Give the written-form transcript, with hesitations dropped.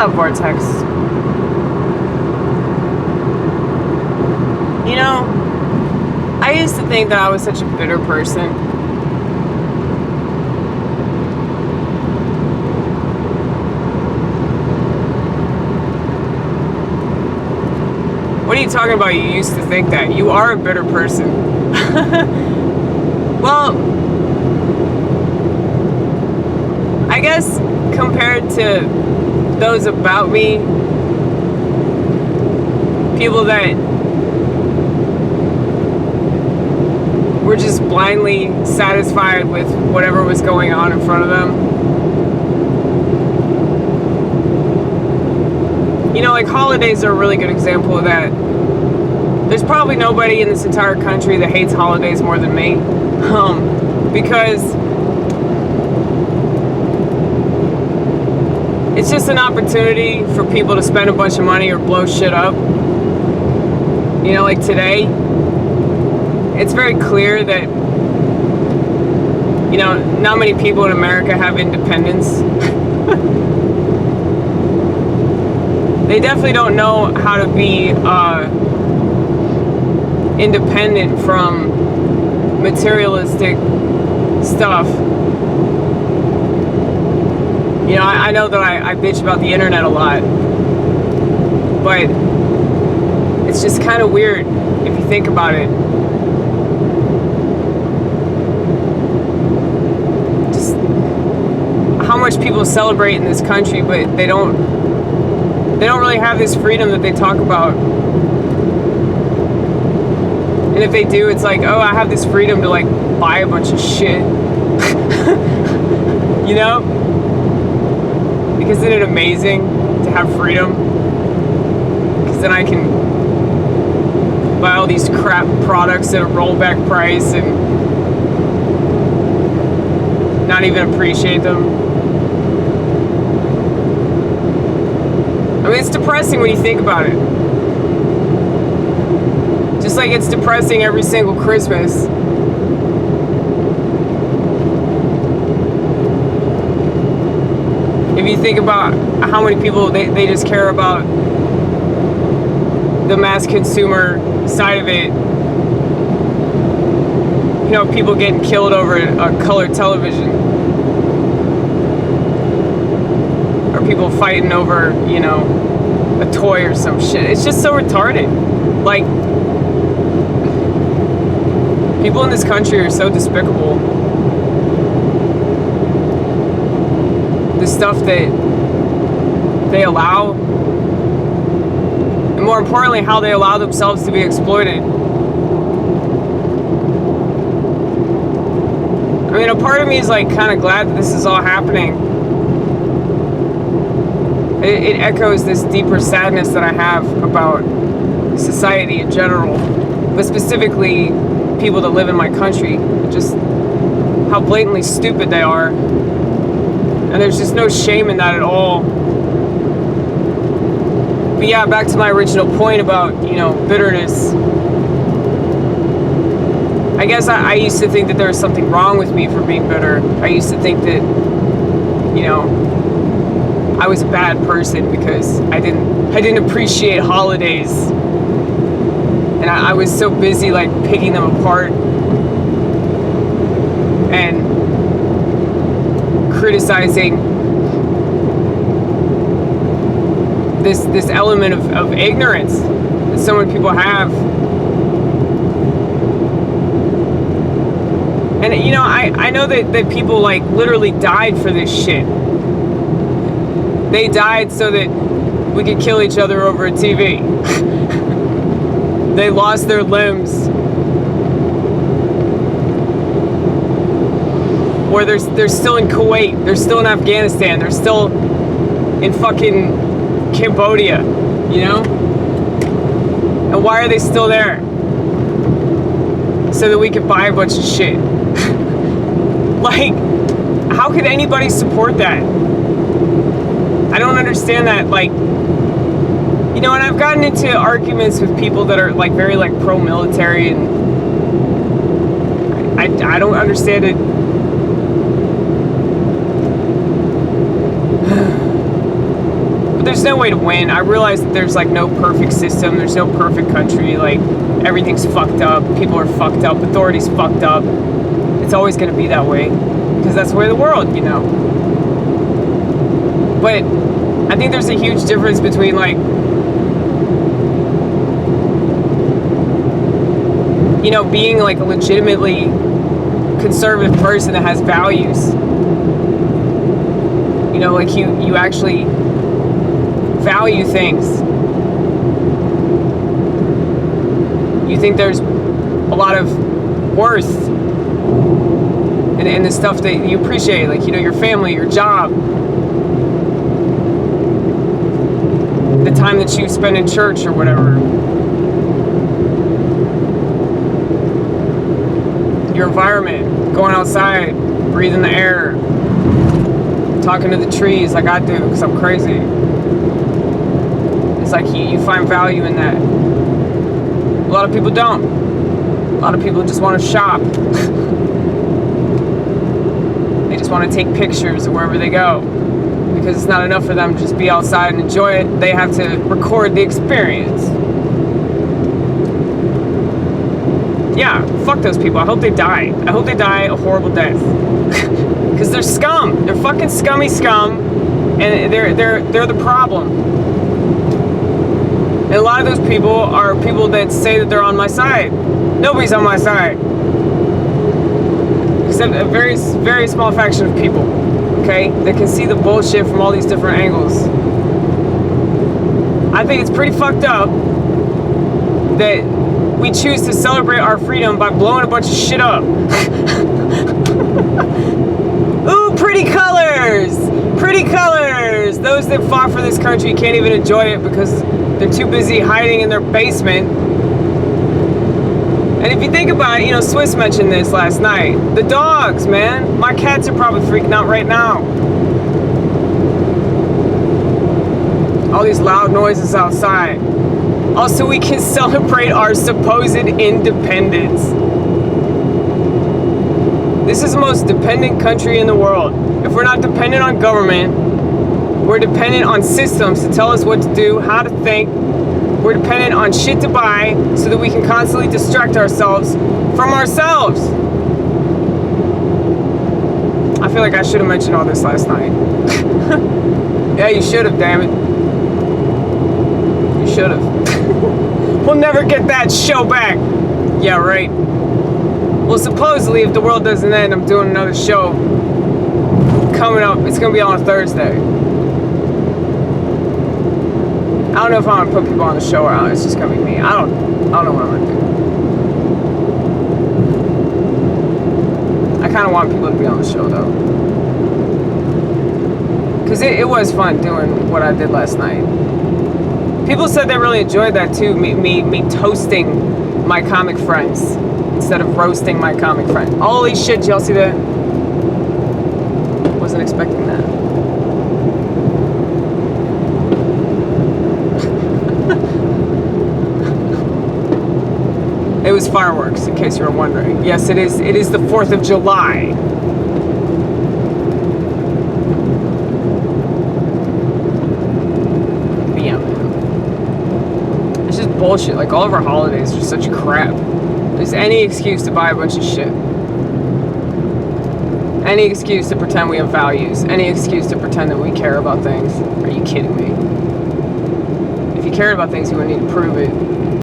up, Vortex? You know, I used to think that I was such a bitter person. What are you talking about? You used to think that. You are a bitter person. Well, I guess compared to those about me, people that were just blindly satisfied with whatever was going on in front of them. You know, like holidays are a really good example of that. There's probably nobody in this entire country that hates holidays more than me. Because it's just an opportunity for people to spend a bunch of money or blow shit up. You know, like today, it's very clear that, you know, not many people in America have independence. They definitely don't know how to be independent from materialistic stuff. You know, I know that I bitch about the internet a lot, but it's just kind of weird if you think about it. Just how much people celebrate in this country, but they don't really have this freedom that they talk about. And if they do, it's like, oh, I have this freedom to like buy a bunch of shit. You know? Because isn't it amazing to have freedom? Because then I can buy all these crap products at a rollback price and not even appreciate them. I mean, it's depressing when you think about it. Just like it's depressing every single Christmas. If you think about how many people they just care about the mass consumer side of it. You know, people getting killed over a colored television. Or people fighting over, you know, a toy or some shit. It's just so retarded. Like, people in this country are so despicable. The stuff that they allow, and more importantly, how they allow themselves to be exploited. I mean, a part of me is like kind of glad that this is all happening. It echoes this deeper sadness that I have about society in general, but specifically people that live in my country, just how blatantly stupid they are. And there's just no shame in that at all. But yeah, back to my original point about, you know, bitterness. I guess I used to think that there was something wrong with me for being bitter. I used to think that, you know, I was a bad person because I didn't appreciate holidays. And I was so busy like picking them apart and criticizing this element of ignorance that so many people have. And you know, I know that people like literally died for this shit. They died so that we could kill each other over a TV. They lost their limbs. Or they're still in Kuwait. They're still in Afghanistan. They're still in fucking Cambodia. You know? And why are they still there? So that we could buy a bunch of shit. Like, how could anybody support that? I don't understand that. Like, you know, and I've gotten into arguments with people that are like very like pro-military, and I don't understand it. But there's no way to win. I realize that there's like no perfect system. There's no perfect country. Like, everything's fucked up. People are fucked up. Authorities fucked up. It's always going to be that way because that's the way of the world, you know. But I think there's a huge difference between, like, you know, being like a legitimately conservative person that has values. You know, like you actually value things. You think there's a lot of worth in the stuff that you appreciate, like, you know, your family, your job, the time that you spend in church or whatever, your environment, going outside, breathing the air, talking to the trees like I do because I'm crazy. It's like you find value in that. A lot of people don't. A lot of people just want to shop. They just want to take pictures of wherever they go because it's not enough for them to just be outside and enjoy it. They have to record the experience. Yeah, fuck those people. I hope they die. I hope they die a horrible death. Because they're scum. They're fucking scummy scum. And they're the problem. And a lot of those people are people that say that they're on my side. Nobody's on my side. Except a very, very small fraction of people. Okay? That can see the bullshit from all these different angles. I think it's pretty fucked up that we choose to celebrate our freedom by blowing a bunch of shit up. Ooh, pretty colors! Pretty colors! Those that fought for this country can't even enjoy it because they're too busy hiding in their basement. And if you think about it, you know, Swiss mentioned this last night. The dogs, man. My cats are probably freaking out right now. All these loud noises outside. Also, we can celebrate our supposed independence. This is the most dependent country in the world. If we're not dependent on government, we're dependent on systems to tell us what to do, how to think. We're dependent on shit to buy so that we can constantly distract ourselves from ourselves. I feel like I should have mentioned all this last night. Yeah, you should have, damn it. You should have. We'll never get that show back. Yeah, right. Well, supposedly, if the world doesn't end, I'm doing another show coming up. It's gonna be on a Thursday. I don't know if I'm gonna put people on the show or not. It's just gonna be me. I don't know what I'm gonna do. I kind of want people to be on the show though, because it was fun doing what I did last night. People said they really enjoyed that too. Me toasting my comic friends instead of roasting my comic friend. Holy shit, y'all see that? Wasn't expecting that. It was fireworks, in case you were wondering. Yes, it is. It is the 4th of July. But yeah, man. It's just bullshit. Like, all of our holidays are such crap. There's any excuse to buy a bunch of shit. Any excuse to pretend we have values. Any excuse to pretend that we care about things. Are you kidding me? If you cared about things, you would need to prove it.